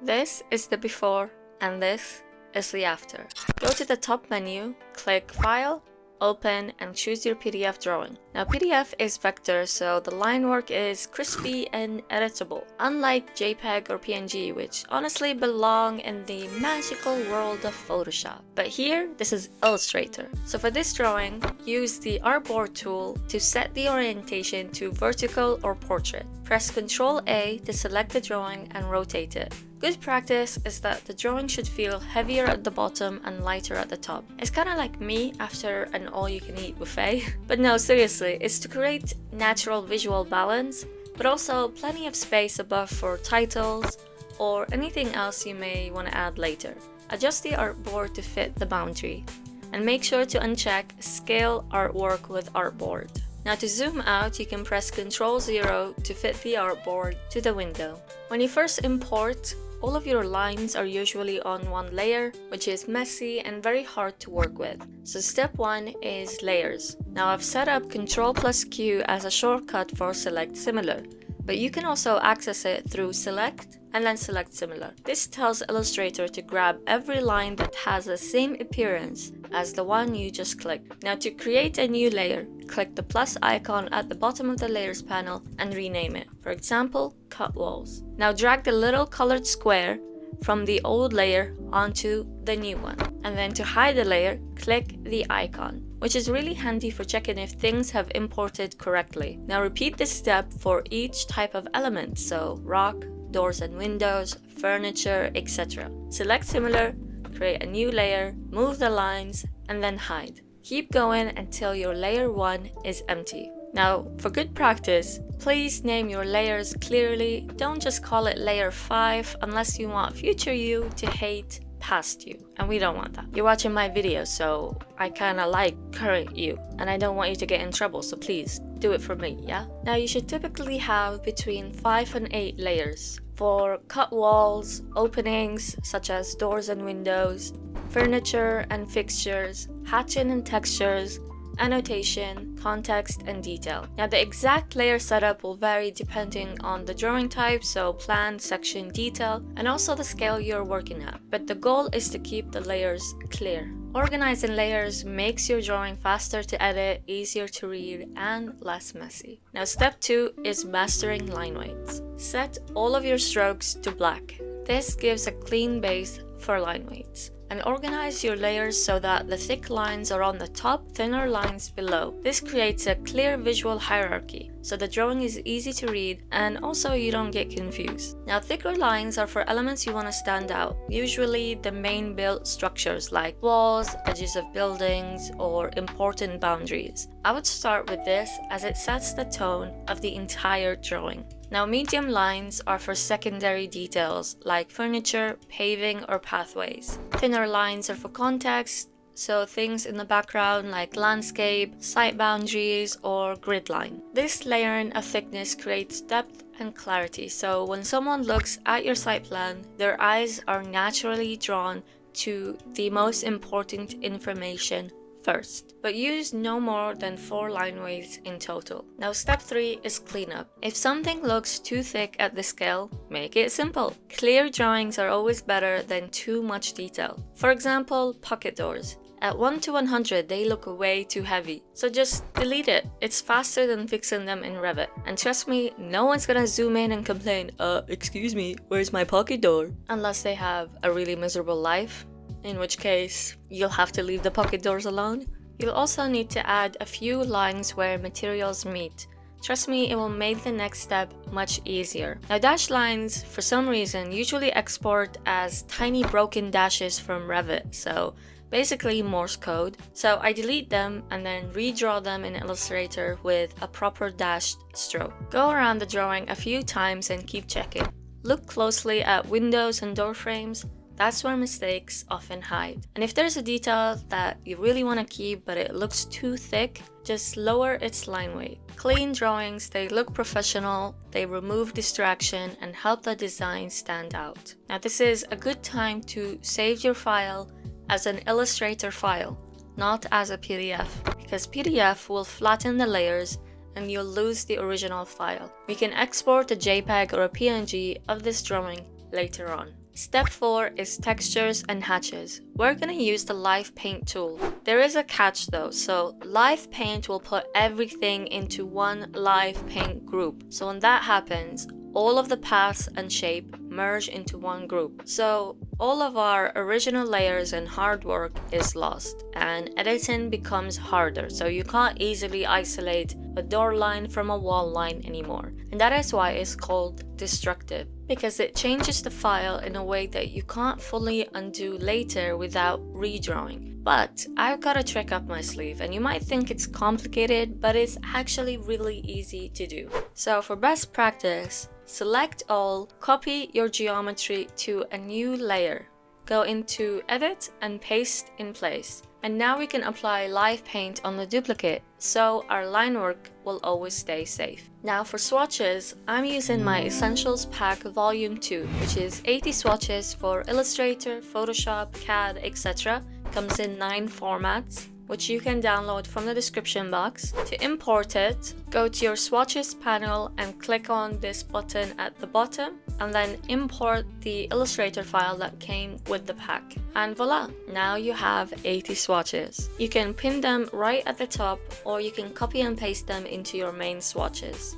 This is the before and this is the after. Go to the top menu, click File, Open, and choose your PDF drawing. Now PDF is vector, so the line work is crispy and editable, unlike JPEG or PNG, which honestly belong in the magical world of Photoshop. But here, this is Illustrator. So for this drawing, use the artboard tool to set the orientation to vertical or portrait. Press Ctrl A to select the drawing and rotate it. Good practice is that the drawing should feel heavier at the bottom and lighter at the top. It's kind of like me after an all-you-can-eat buffet. But no, seriously, it's to create natural visual balance, but also plenty of space above for titles or anything else you may want to add later. Adjust the artboard to fit the boundary, and make sure to uncheck Scale Artwork with Artboard. Now to zoom out, you can press Ctrl 0 to fit the artboard to the window. When you first import, all of your lines are usually on one layer, which is messy and very hard to work with. So step 1 is layers. Now I've set up Ctrl+Q as a shortcut for Select Similar, but you can also access it through Select and then Select Similar. This tells Illustrator to grab every line that has the same appearance as the one you just clicked. Now to create a new layer, click the plus icon at the bottom of the Layers panel and rename it. For example, Cut Walls. Now drag the little colored square from the old layer onto the new one. And then to hide the layer, click the icon, which is really handy for checking if things have imported correctly. Now repeat this step for each type of element, so rock, doors and windows, furniture, etc. Select Similar, create a new layer, move the lines, and then hide. Keep going until your layer 1 is empty. Now, for good practice, please name your layers clearly. Don't just call it layer 5 unless you want future you to hate past you, and we don't want that. You're watching my video, so I kinda like current you, and I don't want you to get in trouble, so please do it for me, yeah? Now you should typically have between 5 and 8 layers for cut walls, openings such as doors and windows, furniture and fixtures, hatching and textures, annotation, context, and detail. Now the exact layer setup will vary depending on the drawing type, so plan, section, detail, and also the scale you're working at. But the goal is to keep the layers clear. Organizing layers makes your drawing faster to edit, easier to read, and less messy. Now step 2 is mastering line weights. Set all of your strokes to black. This gives a clean base for line weights. And organize your layers so that the thick lines are on the top, thinner lines below. This creates a clear visual hierarchy, so the drawing is easy to read and also you don't get confused. Now thicker lines are for elements you want to stand out, usually the main built structures like walls, edges of buildings, or important boundaries. I would start with this as it sets the tone of the entire drawing. Now medium lines are for secondary details like furniture, paving, or pathways. Thinner lines are for context, so things in the background like landscape, site boundaries, or grid line. This layering of thickness creates depth and clarity, so when someone looks at your site plan, their eyes are naturally drawn to the most important information first, but use no more than 4 line weights in total. Now step 3 is cleanup. If something looks too thick at the scale, make it simple. Clear drawings are always better than too much detail. For example, pocket doors. At 1 to 100, they look way too heavy, so just delete it. It's faster than fixing them in Revit. And trust me, no one's gonna zoom in and complain, excuse me, where's my pocket door? Unless they have a really miserable life, in which case you'll have to leave the pocket doors alone. You'll also need to add a few lines where materials meet. Trust me, it will make the next step much easier. Now dashed lines, for some reason, usually export as tiny broken dashes from Revit, so basically Morse code. So I delete them and then redraw them in Illustrator with a proper dashed stroke. Go around the drawing a few times and keep checking. Look closely at windows and door frames. That's where mistakes often hide. And if there's a detail that you really want to keep but it looks too thick, just lower its line weight. Clean drawings, they look professional, they remove distraction and help the design stand out. Now this is a good time to save your file as an Illustrator file, not as a PDF, because PDF will flatten the layers and you'll lose the original file. We can export a JPEG or a PNG of this drawing later on. Step 4 is textures and hatches. We're gonna use the Live Paint tool. There is a catch though, so Live Paint will put everything into one Live Paint group. So when that happens, all of the paths and shape merge into one group. So all of our original layers and hard work is lost, and editing becomes harder, so you can't easily isolate a door line from a wall line anymore. And that is why it's called destructive, because it changes the file in a way that you can't fully undo later without redrawing. But I've got a trick up my sleeve, and you might think it's complicated, but it's actually really easy to do. So for best practice, select all, copy your geometry to a new layer. Go into Edit and Paste in place. And now we can apply Live Paint on the duplicate, so our line work will always stay safe. Now for swatches, I'm using my Essentials Pack Volume 2, which is 80 swatches for Illustrator, Photoshop, CAD, etc. Comes in 9 formats, which you can download from the description box. To import it, go to your swatches panel and click on this button at the bottom, and then import the Illustrator file that came with the pack. And voila, now you have 80 swatches. You can pin them right at the top, or you can copy and paste them into your main swatches.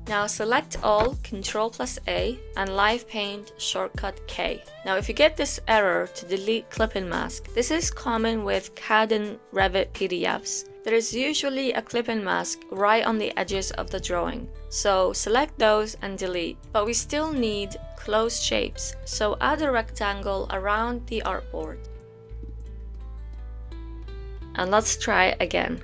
Now select all, Ctrl+A, and Live Paint shortcut K. Now if you get this error to delete clip-in mask, this is common with CAD and Revit PDFs. There is usually a clip-in mask right on the edges of the drawing, so select those and delete. But we still need closed shapes, so add a rectangle around the artboard. And let's try again.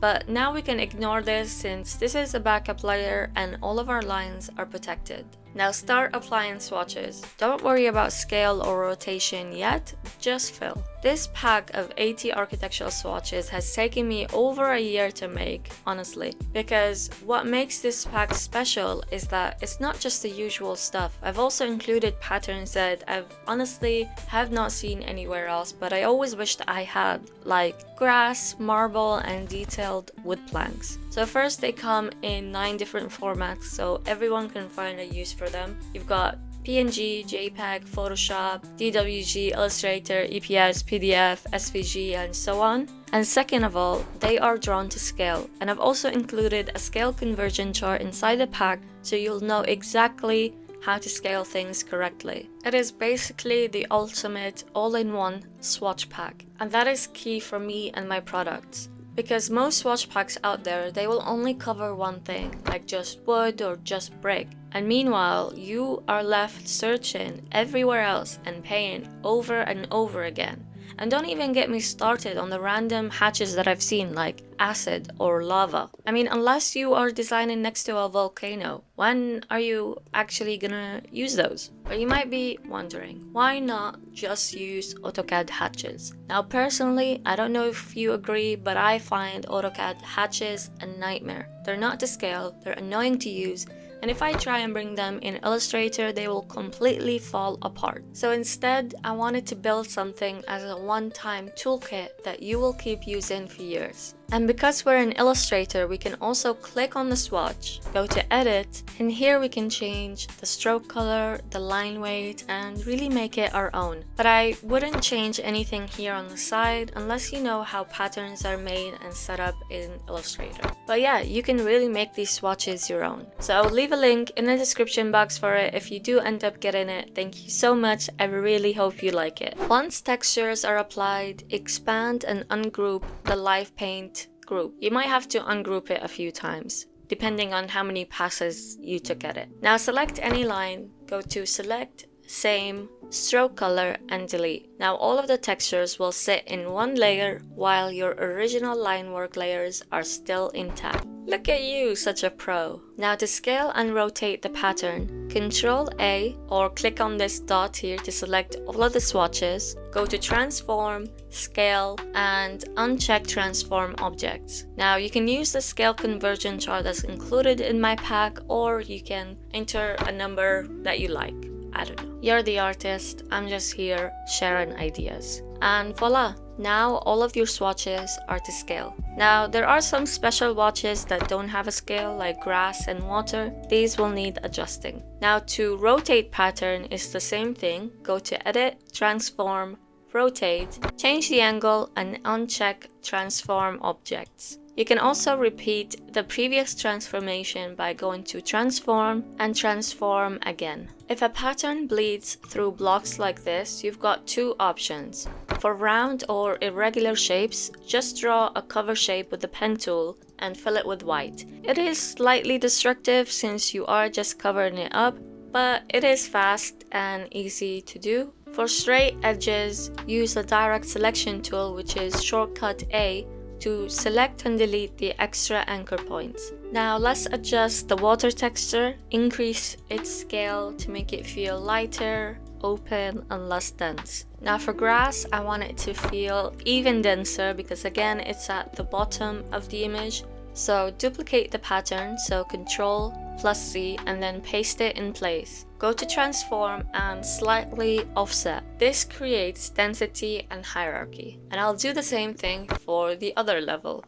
But now we can ignore this since this is a backup layer and all of our lines are protected. Now start applying swatches. Don't worry about scale or rotation yet, just fill. This pack of 80 architectural swatches has taken me over a year to make, honestly, because what makes this pack special is that it's not just the usual stuff. I've also included patterns that I've honestly have not seen anywhere else, but I always wished I had, like grass, marble, and detailed wood planks. So first they come in 9 different formats, so everyone can find a use for them. You've got PNG, JPEG, Photoshop, DWG, Illustrator, EPS, PDF, SVG, and so on. And second of all, they are drawn to scale. And I've also included a scale conversion chart inside the pack so you'll know exactly how to scale things correctly. It is basically the ultimate all-in-one swatch pack. And that is key for me and my products. Because most swatch packs out there, they will only cover one thing, like just wood or just brick. And meanwhile, you are left searching everywhere else and paying over and over again. And don't even get me started on the random hatches that I've seen, like acid or lava. I mean, unless you are designing next to a volcano, when are you actually gonna use those? But you might be wondering, why not just use AutoCAD hatches? Now personally, I don't know if you agree, but I find AutoCAD hatches a nightmare. They're not to scale, they're annoying to use, and if I try and bring them in Illustrator, they will completely fall apart. So instead, I wanted to build something as a one-time toolkit that you will keep using for years. And because we're in Illustrator, we can also click on the swatch, go to Edit, and here we can change the stroke color, the line weight, and really make it our own. But I wouldn't change anything here on the side unless you know how patterns are made and set up in Illustrator. But yeah, you can really make these swatches your own. So I'll leave a link in the description box for it if you do end up getting it. Thank you so much, I really hope you like it. Once textures are applied, expand and ungroup the Live Paint group. You might have to ungroup it a few times, depending on how many passes you took at it. Now select any line, go to Select, Same, Stroke Color, and Delete. Now all of the textures will sit in one layer while your original line work layers are still intact. Look at you, such a pro. Now to scale and rotate the pattern, Ctrl A or click on this dot here to select all of the swatches, go to Transform, Scale, and uncheck Transform Objects. Now you can use the scale conversion chart that's included in my pack, or you can enter a number that you like. I don't know. You're the artist, I'm just here sharing ideas. And voila! Now all of your swatches are to scale. Now there are some special watches that don't have a scale like grass and water. These will need adjusting. Now to rotate pattern is the same thing. Go to edit, transform, rotate, change the angle and uncheck transform objects. You can also repeat the previous transformation by going to transform and transform again. If a pattern bleeds through blocks like this, you've got two options. For round or irregular shapes, just draw a cover shape with the pen tool and fill it with white. It is slightly destructive since you are just covering it up, but it is fast and easy to do. For straight edges, use the direct selection tool, which is shortcut A, to select and delete the extra anchor points. Now let's adjust the water texture, increase its scale to make it feel lighter, open and less dense. Now for grass, I want it to feel even denser because again it's at the bottom of the image. So duplicate the pattern, so Ctrl+C and then paste it in place. Go to transform and slightly offset. This creates density and hierarchy. And I'll do the same thing for the other level.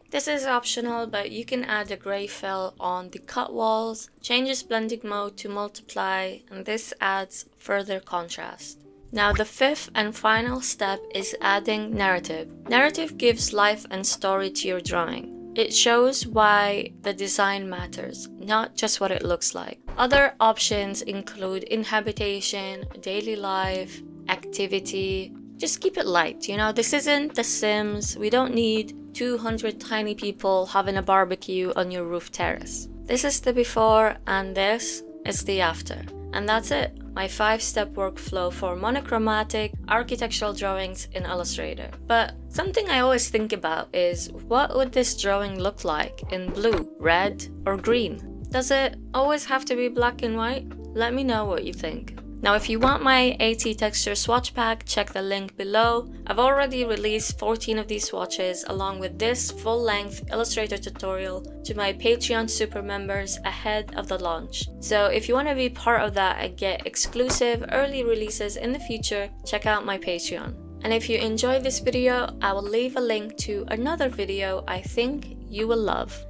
This is optional, but you can add a gray fill on the cut walls, changes blending mode to multiply, and this adds further contrast. Now the fifth and final step is adding narrative. Narrative gives life and story to your drawing. It shows why the design matters, not just what it looks like. Other options include inhabitation, daily life, activity. Just keep it light, this isn't The Sims. We don't need 200 tiny people having a barbecue on your roof terrace. This is the before and this is the after. And that's it, my 5-step workflow for monochromatic architectural drawings in Illustrator. But something I always think about is, what would this drawing look like in blue, red, or green? Does it always have to be black and white? Let me know what you think. Now if you want my AT texture swatch pack, check the link below. I've already released 14 of these swatches along with this full-length Illustrator tutorial to my Patreon super members ahead of the launch. So if you want to be part of that and get exclusive early releases in the future, check out my Patreon. And if you enjoyed this video, I will leave a link to another video I think you will love.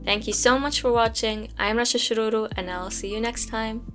Thank you so much for watching. I'm Rasha Shururu and I'll see you next time.